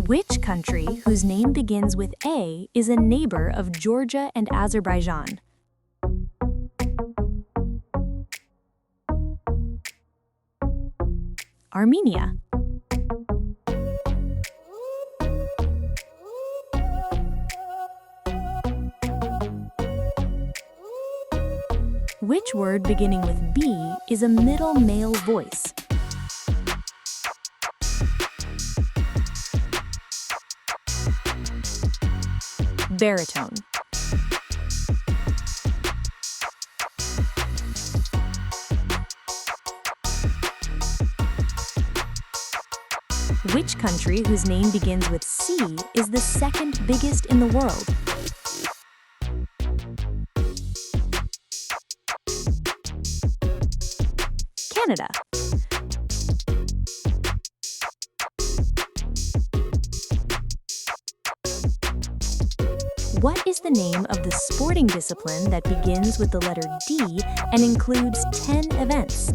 Which country whose name begins with A is a neighbor of Georgia and Azerbaijan? Armenia. Which word beginning with B is a middle male voice? Baritone. Which country whose name begins with C is the second biggest in the world? Canada. What is the name of the sporting discipline that begins with the letter D and includes 10 events?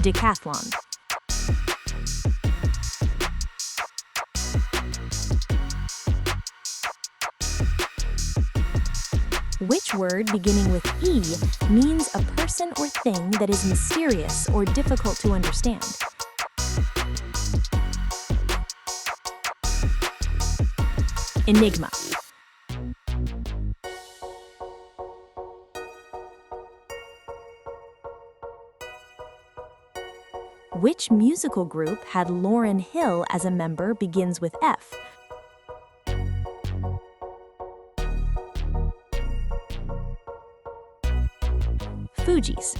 Decathlon. Which word beginning with E means a person or thing that is mysterious or difficult to understand? Enigma. Which musical group had Lauryn Hill as a member begins with F? Fugees.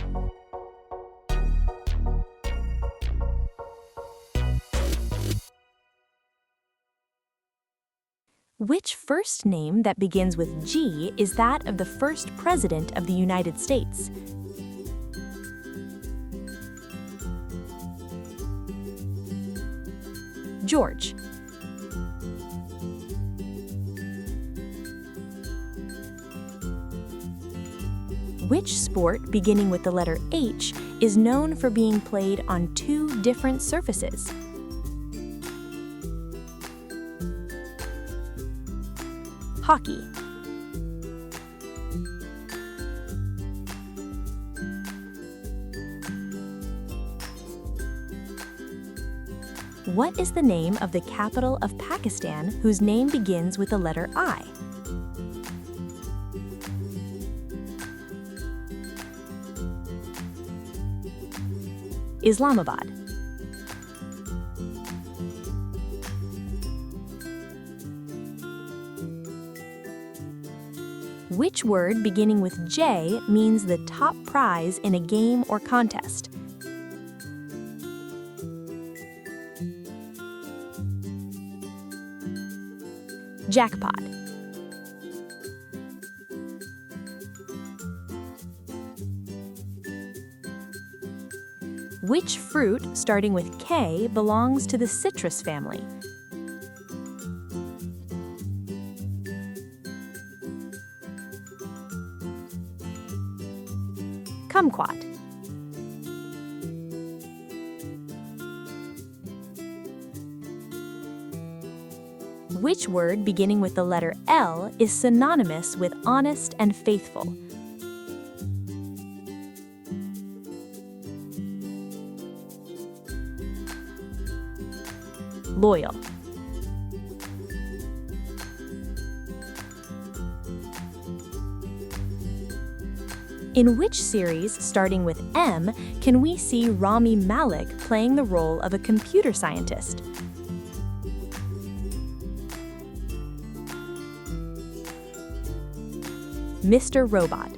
Which first name that begins with G is that of the first president of the United States? George. Which sport beginning with the letter H is known for being played on two different surfaces? Hockey. What is the name of the capital of Pakistan whose name begins with the letter I? Islamabad. Which word beginning with J means the top prize in a game or contest? Jackpot. Which fruit, starting with K, belongs to the citrus family? Kumquat. Which word beginning with the letter L is synonymous with honest and faithful? Loyal. In which series, starting with M, can we see Rami Malek playing the role of a computer scientist? Mr. Robot.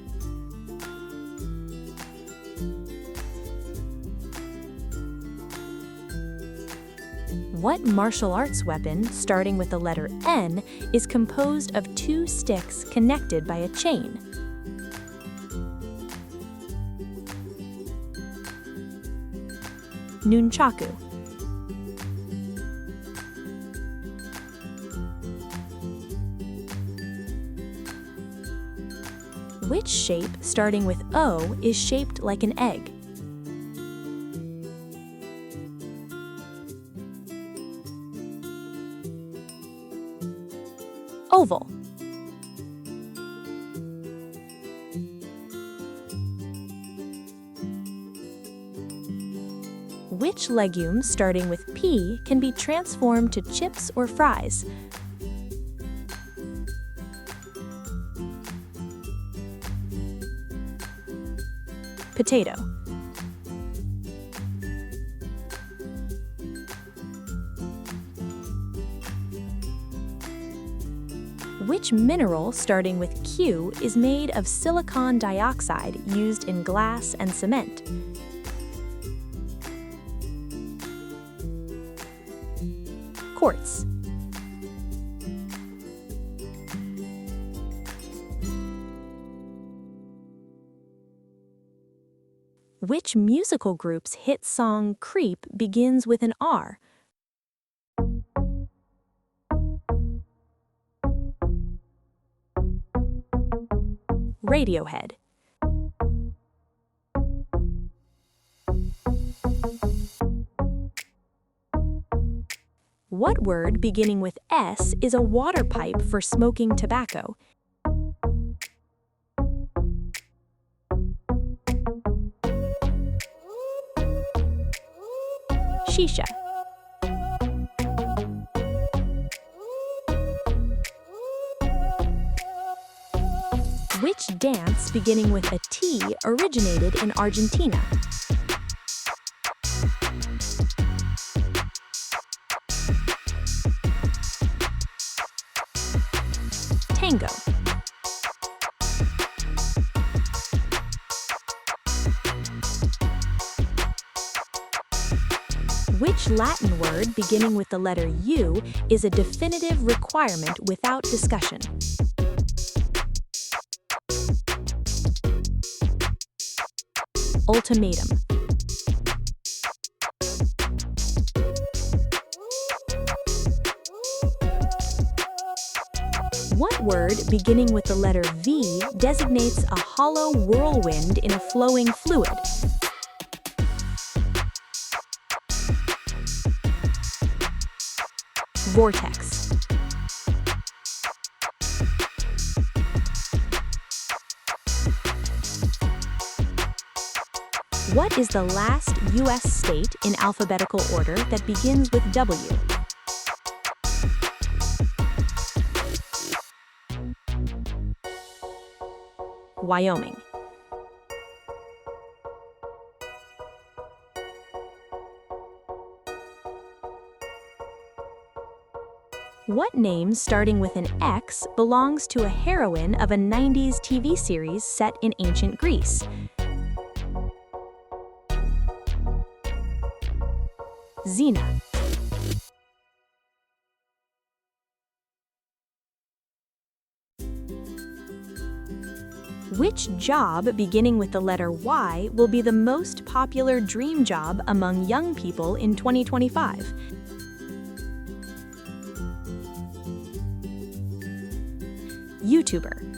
What martial arts weapon, starting with the letter N, is composed of two sticks connected by a chain? Nunchaku. Which shape, starting with O, is shaped like an egg? Oval. Which legume starting with P can be transformed to chips or fries? Potato. Which mineral starting with Q is made of silicon dioxide used in glass and cement? Quartz. Which musical group's hit song Creep begins with an R? Radiohead. What word beginning with S is a water pipe for smoking tobacco? Shisha. Which dance beginning with a T originated in Argentina? Tango. Which Latin word beginning with the letter U is a definitive requirement without discussion? Ultimatum. What word beginning with the letter V designates a hollow whirlwind in a flowing fluid? Vortex. What is the last U.S. state in alphabetical order that begins with W? Wyoming. What name starting with an X belongs to a heroine of a 90s TV series set in ancient Greece? Xena. Which job beginning with the letter Y will be the most popular dream job among young people in 2025? YouTuber.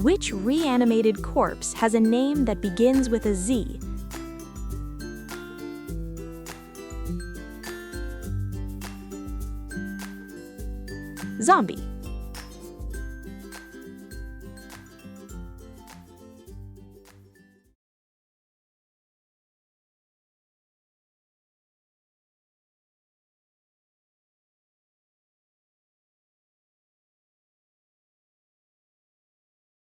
Which reanimated corpse has a name that begins with a Z? Zombie.